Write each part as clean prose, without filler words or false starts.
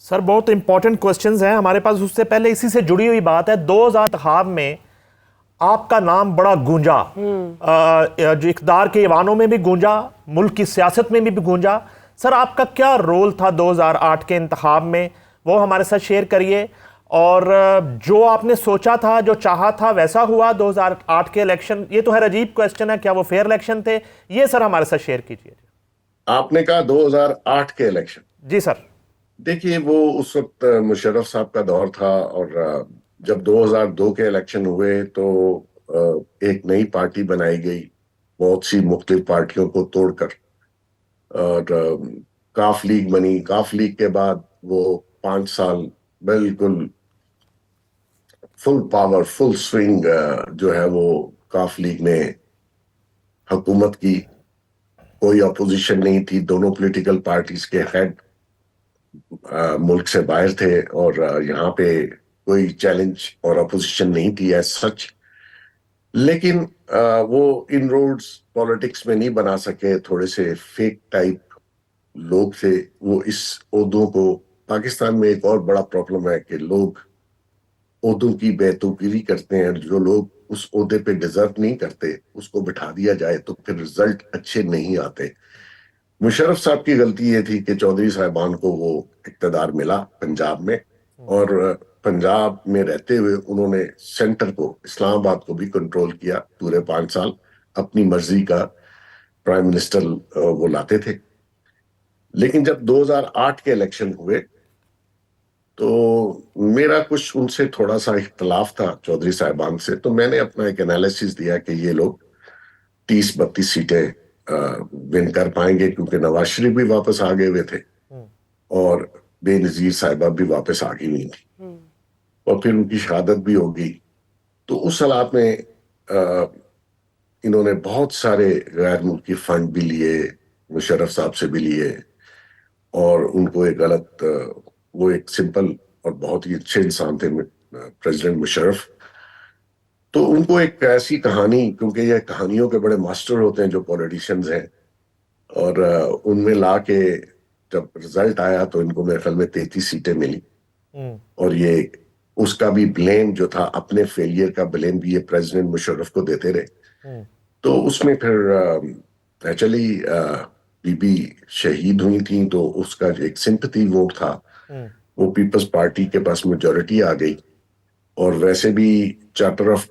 سر بہت important questions ہیں ہمارے پاس. اس سے پہلے اسی سے جڑی ہوئی بات ہے, 2000 انتخاب میں آپ کا نام بڑا گونجا, جو اقتدار کے ایوانوں میں بھی گونجا, ملک کی سیاست میں بھی گونجا. سر آپ کا کیا رول تھا 2008 کے انتخاب میں, وہ ہمارے ساتھ شیئر کریے. اور جو آپ نے سوچا تھا, جو چاہا تھا, ویسا ہوا 2008 کے الیکشن؟ یہ تو ہے عجیب کوسچن ہے, کیا وہ فیئر الیکشن تھے؟ یہ سر ہمارے ساتھ شیئر کیجیے. آپ نے کہا 2008 کے الیکشن. جی سر. دیکھیے وہ اس وقت مشرف صاحب کا دور تھا, اور جب 2002 کے الیکشن ہوئے تو ایک نئی پارٹی بنائی گئی بہت سی مختلف پارٹیوں کو توڑ کر, اور کاف لیگ بنی. کاف لیگ کے بعد وہ 5 سال بالکل فل پاور, فل سوئنگ جو ہے وہ کاف لیگ نے حکومت کی. کوئی اپوزیشن نہیں تھی, دونوں پولیٹیکل پارٹیز کے ہیڈ ملک سے باہر تھے, اور یہاں پہ کوئی چیلنج اور اپوزیشن نہیں تھی ایز سچ. لیکن وہ ان روڈز پالیٹکس میں نہیں بنا سکے, تھوڑے سے فیک ٹائپ لوگ تھے وہ اس عہدوں کو. پاکستان میں ایک اور بڑا پرابلم ہے کہ لوگ عہدوں کی بیتوقیری کرتے ہیں. جو لوگ اس عہدے پہ ڈیزرو نہیں کرتے اس کو بٹھا دیا جائے تو پھر رزلٹ اچھے نہیں آتے. مشرف صاحب کی غلطی یہ تھی کہ چودھری صاحبان کو وہ اقتدار ملا پنجاب میں, اور پنجاب میں رہتے ہوئے انہوں نے سینٹر کو, اسلام آباد کو بھی کنٹرول کیا پورے 5 سال. اپنی مرضی کا پرائم منسٹر وہ لاتے تھے. لیکن جب 2008 کے الیکشن ہوئے تو میرا کچھ ان سے تھوڑا سا اختلاف تھا, چودھری صاحبان سے. تو میں نے اپنا ایک انالیسس دیا کہ یہ لوگ 30-32 سیٹیں ون کر پائیں گے, کیونکہ نواز شریف بھی واپس آ گئے ہوئے تھے اور بے نظیر صاحبہ بھی واپس آ گئی ہوئی تھی, اور پھر ان کی شہادت بھی ہو گئی. تو اس حالات میں انہوں نے بہت سارے غیر ملکی فنڈ بھی لیے, مشرف صاحب سے بھی لیے, اور ان کو ایک غلط, وہ ایک سمپل اور بہت ہی اچھے انسان تھے پریزیڈنٹ مشرف. تو ان کو ایک ایسی کہانی, کیونکہ یہ کہانیوں کے بڑے ماسٹر ہوتے ہیں جو پولیٹیشنز ہیں, اور ان میں لا کے جب رزلٹ آیا تو ان کو میرے خیال میں 33 سیٹیں ملی. اور یہ اس کا بھی بلیم جو تھا, اپنے فیلئر کا بلیم بھی یہ پریزیڈنٹ مشرف کو دیتے رہے. تو اس میں پھر ایکچولی بی بی شہید ہوئی تھیں, تو اس کا ایک سمپتھی ووٹ تھا, وہ پیپلز پارٹی کے پاس میجورٹی آ گئی. اور ویسے بھی چارٹر آف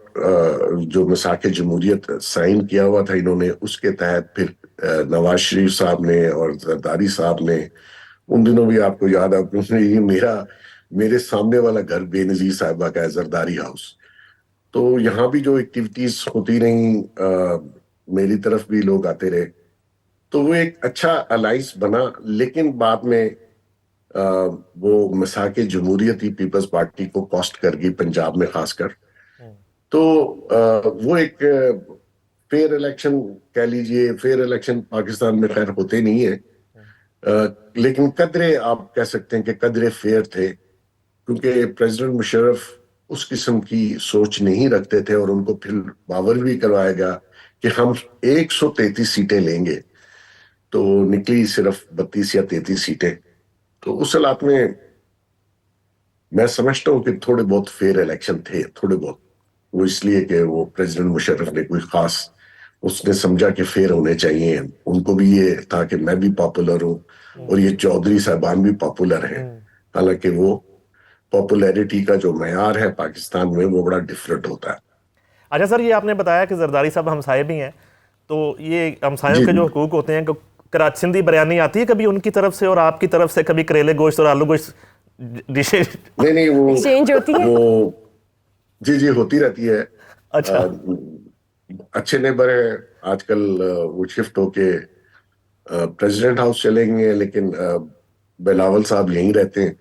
جو مساق جمہوریت سائن کیا ہوا تھا انہوں نے, اس کے تحت پھر نواز شریف صاحب نے اور زرداری صاحب نے, ان دنوں بھی آپ کو یاد ہے یہ میرے سامنے والا گھر بے نظیر صاحبہ کا ہے, زرداری ہاؤس. تو یہاں بھی جو ایکٹیویٹیز ہوتی رہیں, میری طرف بھی لوگ آتے رہے, تو وہ ایک اچھا الائنس بنا. لیکن بعد میں وہ مساق جمہوریت ہی پیپلز پارٹی کو کاسٹ کر گئی پنجاب میں خاص کر. تو وہ ایک فیئر الیکشن کہہ لیجئے, فیئر الیکشن پاکستان میں خیر ہوتے نہیں ہیں, لیکن قدرے آپ کہہ سکتے ہیں کہ قدرے فیئر تھے, کیونکہ پریزیڈنٹ مشرف اس قسم کی سوچ نہیں رکھتے تھے, اور ان کو پھر باور بھی کروایا گیا کہ ہم 133 سیٹیں لیں گے, تو نکلی صرف 32 یا 33 سیٹیں. تو اس حالات میں سمجھتا ہوں کہ تھوڑے بہت فیئر الیکشن تھے, تھوڑے بہت. وہ اس لیے کہ وہ پریزیڈنٹ مشرف نے کوئی خاص, اس نے سمجھا کہ فیئر ہونے چاہیے. ان کو بھی یہ تھا کہ میں بھی پاپولر ہوں, اور یہ چودھری صاحبان بھی پاپولر ہیں, حالانکہ وہ پاپولیرٹی کا جو معیار ہے پاکستان میں وہ بڑا ڈیفرنٹ ہوتا ہے. اچھا سر, یہ آپ نے بتایا کہ زرداری صاحب ہمسائے بھی ہیں, تو یہ ہمسایوں کے جو حقوق ہوتے ہیں, کراچی سندھی بریانی آتی ہے کبھی ان کی طرف سے اور آپ کی طرف سے, کبھی کریلے گوشت اور آلو گوشت ڈشز نہیں وہ ایکسچینج ہوتی ہے؟ وہ جی ہوتی رہتی ہے. اچھا, اچھے نیبر ہیں. آج کل وہ شفٹ ہو کے پریزیڈنٹ ہاؤس چلیں گے, لیکن بلاول صاحب یہیں رہتے ہیں,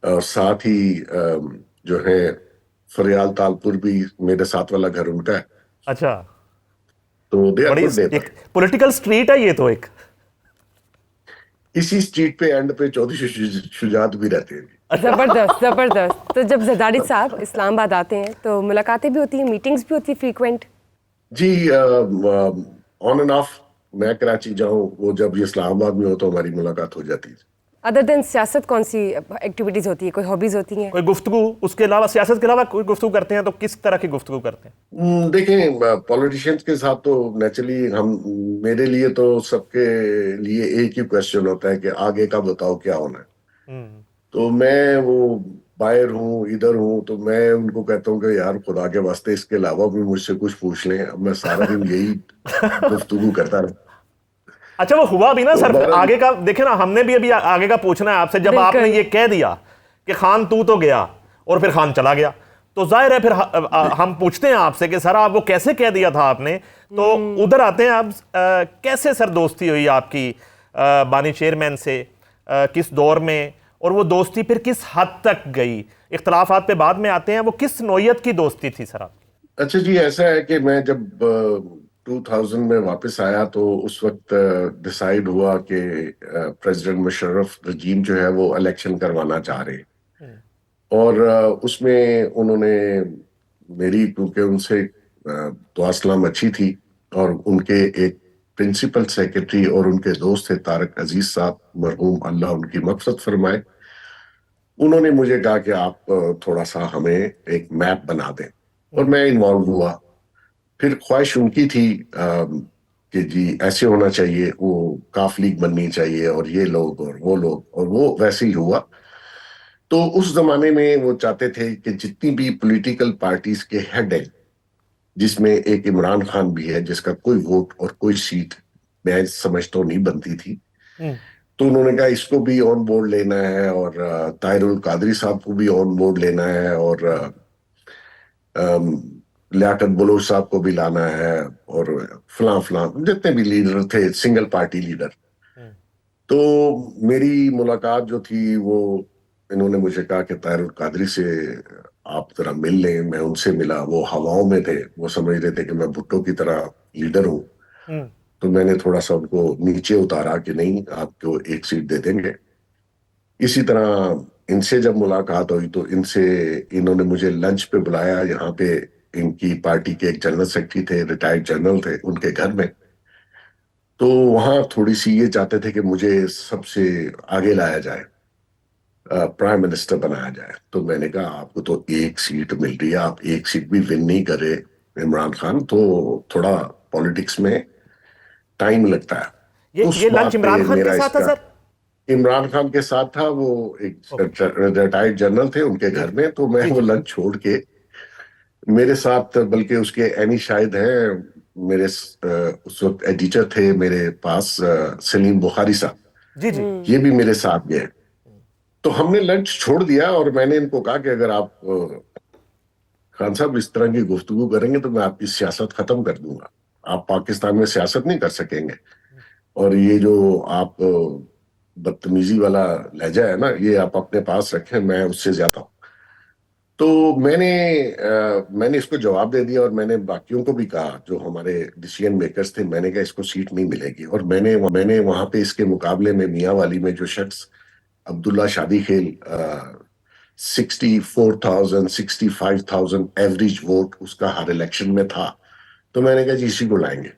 اور ساتھ ہی جو ہے فریال تالپور بھی میرے ساتھ والا گھر ان کا ہے. اچھا, تو دے آر بڑی گڈ نیبر. پولیٹیکل سٹریٹ ہے یہ تو ایک. اسی سٹریٹ پہ اینڈ پہ چودھری شجاعت بھی رہتے ہیں. زبردست زبردست. تو جب زرداری صاحب اسلام آباد آتے ہیں تو ملاقاتیں بھی ہوتی ہیں, میٹنگز بھی ہوتی ہیں فریکوینٹ؟ جی آن اینڈ آف. میں کراچی جاؤں, وہ جب یہ اسلام آباد میں ہو تو ہماری ملاقات ہو جاتی ہے. ادر دین سیاست کون سی ایکٹیویٹیز ہوتی ہے, کوئی ہابیز ہوتی ہیں؟ کوئی گفتگو اس کے علاوہ, سیاست کے علاوہ کوئی گفتگو کرتے ہیں تو کس طرح کی گفتگو کرتے ہیں؟ دیکھیں پولیٹیشینس کے ساتھ تو نیچرلی میرے لیے تو سب کے لیے ایک ہی کوشچن ہوتا ہے کہ آگے کا بتاؤ کیا ہونا ہے. تو میں وہ باہر ہوں, ادھر ہوں, تو میں ان کو کہتا ہوں کہ یار خدا کے واسطے اس کے علاوہ بھی مجھ سے کچھ پوچھ لیں. اب میں سارا دن یہی گفتگو کرتا رہا. اچھا وہ ہوا بھی نا تو سر, بہرحال آگے کا دیکھیں نا, ہم نے بھی ابھی آگے کا پوچھنا ہے آپ سے. جب آپ نے یہ کہہ دیا کہ خان تو گیا اور پھر خان چلا گیا, تو ظاہر ہے پھر ہم پوچھتے ہیں آپ سے کہ سر آپ وہ کیسے کہہ دیا تھا آپ نے. تو ادھر آتے ہیں آپ, کیسے سر دوستی ہوئی آپ کی بانی چیئرمین سے, کس دور میں, اور وہ دوستی پھر کس حد تک گئی؟ اختلافات پہ بعد میں آتے ہیں, وہ کس نوعیت کی دوستی تھی سر آپ کی؟ اچھا جی, ایسا ہے کہ میں جب 2000 میں واپس آیا تو اس وقت ڈیسائیڈ ہوا کہ پریزیڈنٹ مشرف رجیم جو ہے وہ الیکشن کروانا چاہ رہے, اور اس میں انہوں نے میری, کیونکہ ان سے دعا سلام اچھی تھی, اور ان کے ایک پرنسپل سیکرٹری اور ان کے دوست تھے طارق عزیز صاحب مرحوم, اللہ ان کی مغفرت فرمائے, انہوں نے مجھے کہا کہ آپ تھوڑا سا ہمیں ایک میپ بنا دیں, اور میں انوالو ہوا. پھر خواہش ان کی تھی کہ جی ایسے ہونا چاہیے, وہ کاف لیگ بننی چاہیے, اور یہ لوگ اور وہ ویسے ہی ہوا. تو اس زمانے میں وہ چاہتے تھے کہ جتنی بھی پولیٹیکل پارٹیز کے ہیڈ ہیں, جس میں ایک عمران خان بھی ہے جس کا کوئی ووٹ اور کوئی سیٹ میں سمجھتا ہوں نہیں بنتی تھی, تو انہوں نے کہا اس کو بھی آن بورڈ لینا ہے, اور طاہر القادری صاحب کو بھی آن بورڈ لینا ہے, اور لیاقت بلوچ صاحب کو بھی لانا ہے, اور فلاں فلاں جتنے بھی لیڈر تھے, سنگل پارٹی لیڈر. تو میری ملاقات جو تھی وہ انہوں نے مجھے کہا کہ طاہر القادری سے آپ ذرا مل لیں. میں ان سے ملا, وہ ہواؤں میں تھے, وہ سمجھ رہے تھے کہ میں بھٹو کی طرح لیڈر ہوں. تو میں نے تھوڑا سا ان کو نیچے اتارا کہ نہیں, آپ کو ایک سیٹ دے دیں گے. اسی طرح ان سے جب ملاقات ہوئی تو انہوں نے مجھے لنچ پہ بلایا, یہاں پہ ان کی پارٹی کے ایک جنرل سیکرٹری تھے, ریٹائرڈ جنرل تھے, ان کے گھر میں. تو وہاں تھوڑی سی یہ چاہتے تھے کہ مجھے سب سے آگے لایا جائے, پرائم منسٹر بنایا جائے. تو میں نے کہا آپ کو تو ایک سیٹ مل رہی ہے, آپ ایک سیٹ بھی ون نہیں کر رہے عمران خان, تو تھوڑا پالیٹکس میں ٹائم لگتا ہے. اس یہ لنچ بات پہ عمران خان میرا کے اس ساتھ تھا کا, سر؟ عمران خان کے ساتھ تھا, وہ ایک ریٹائرڈ جنرل تھے, ان کے گھر میں. تو میں وہ لنچ چھوڑ کے میرے ساتھ, بلکہ اس کے اینی شاہد ہیں, میرے اس وقت ایڈیٹر تھے میرے پاس, سلیم بخاری صاحب, جی جی, یہ بھی میرے ساتھ گئے. تو ہم نے لنچ چھوڑ دیا, اور میں نے ان کو کہا کہ اگر آپ خان صاحب اس طرح کی گفتگو کریں گے تو میں آپ کی سیاست ختم کر دوں گا. آپ پاکستان میں سیاست نہیں کر سکیں گے, اور یہ جو آپ بدتمیزی والا لہجہ ہے نا, یہ آپ اپنے پاس رکھیں, میں اس سے زیادہ ہوں. تو میں نے اس کو جواب دے دیا, اور میں نے باقیوں کو بھی کہا جو ہمارے ڈیسیژن میکرز تھے, میں نے کہا اس کو سیٹ نہیں ملے گی. اور میں نے وہاں پہ اس کے مقابلے میں میاں والی میں جو شخص عبداللہ شادی خیل 64,000 65,000 ایوریج ووٹ اس کا ہر الیکشن میں تھا, تو میں نے کہا جی اسی کو لائیں گے.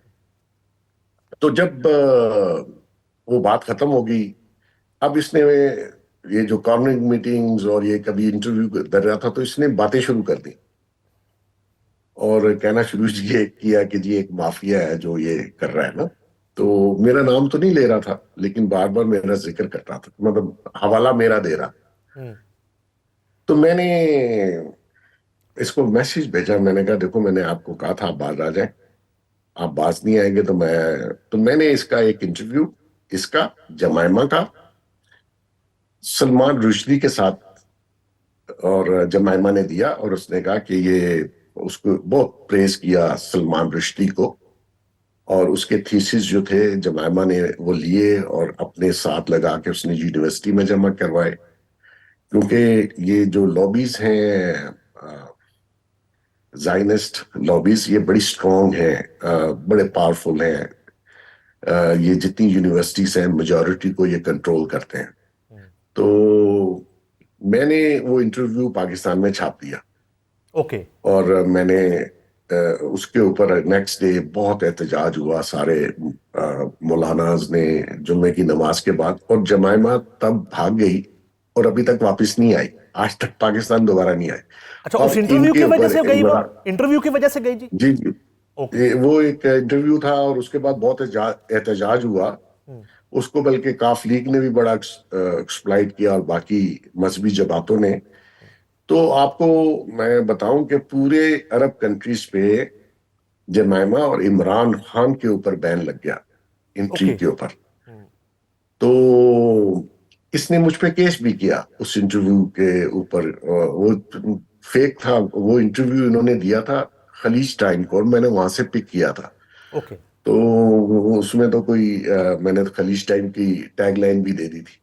تو جب وہ بات ختم ہو گئی, اب اس نے یہ جو کارنر میٹنگز اور یہ کبھی انٹرویو کر رہا تھا, تو اس نے باتیں شروع کر دی اور کہنا شروع کیا کہ جی ایک مافیا ہے جو یہ کر رہا ہے نا. تو میرا نام تو نہیں لے رہا تھا, لیکن بار بار میرا ذکر کر رہا تھا, مطلب حوالہ میرا دے رہا. تو میں نے اس کو میسج بھیجا, میں نے کہا دیکھو میں نے آپ کو کہا تھا آپ باز آ جائیں, آپ باز نہیں آئیں گے تو میں نے اس کا ایک انٹرویو, اس کا جمائمہ کا سلمان رشدی کے ساتھ, اور جمائمہ نے دیا, اور اس نے کہا کہ یہ اس کو بہت پریز کیا سلمان رشدی کو, اور اس کے تھیسز جو تھے جمائمہ نے وہ لیے اور اپنے ساتھ لگا کے اس نے یونیورسٹی میں جمع کروائے. کیونکہ یہ جو لابیز ہیں زائنسٹ لابیز, یہ بڑی سٹرونگ ہیں, بڑے پاورفل ہیں. یہ جتنی یونیورسٹیز ہیں میجورٹی کو یہ کنٹرول کرتے ہیں. تو میں نے وہ انٹرویو پاکستان میں چھاپ دیا, اوکے, اور میں نے اس کے اوپر نیکسٹ ڈے بہت احتجاج ہوا سارے مولاناز نے جمعے کی نماز کے بعد, اور جمائمہ تب بھاگ گئی اور ابھی تک واپس نہیں آئی, آج تک پاکستان دوبارہ نہیں آئی. اچھا اس انٹرویو کی وجہ سے گئی, وہ انٹرویو کی وجہ سے گئی؟ جی جی, وہ ایک انٹرویو تھا اور اس کے بعد بہت احتجاج ہوا. اس کو بلکہ کاف لیگ نے بھی بڑا ایکسپلائٹ کیا اور باقی مذہبی جماعتوں نے. تو آپ کو میں بتاؤں کہ پورے عرب کنٹریز پہ جمائمہ اور عمران خان کے اوپر بین لگ گیا انٹری کے اوپر. تو اس نے مجھ پہ کیس بھی کیا اس انٹرویو کے اوپر. وہ فیک تھا, وہ انٹرویو انہوں نے دیا تھا خلیج ٹائم کو اور میں نے وہاں سے پک کیا تھا. تو اس میں تو کوئی میں نے خلیج ٹائم کی ٹیگ لائن بھی دے دی تھی.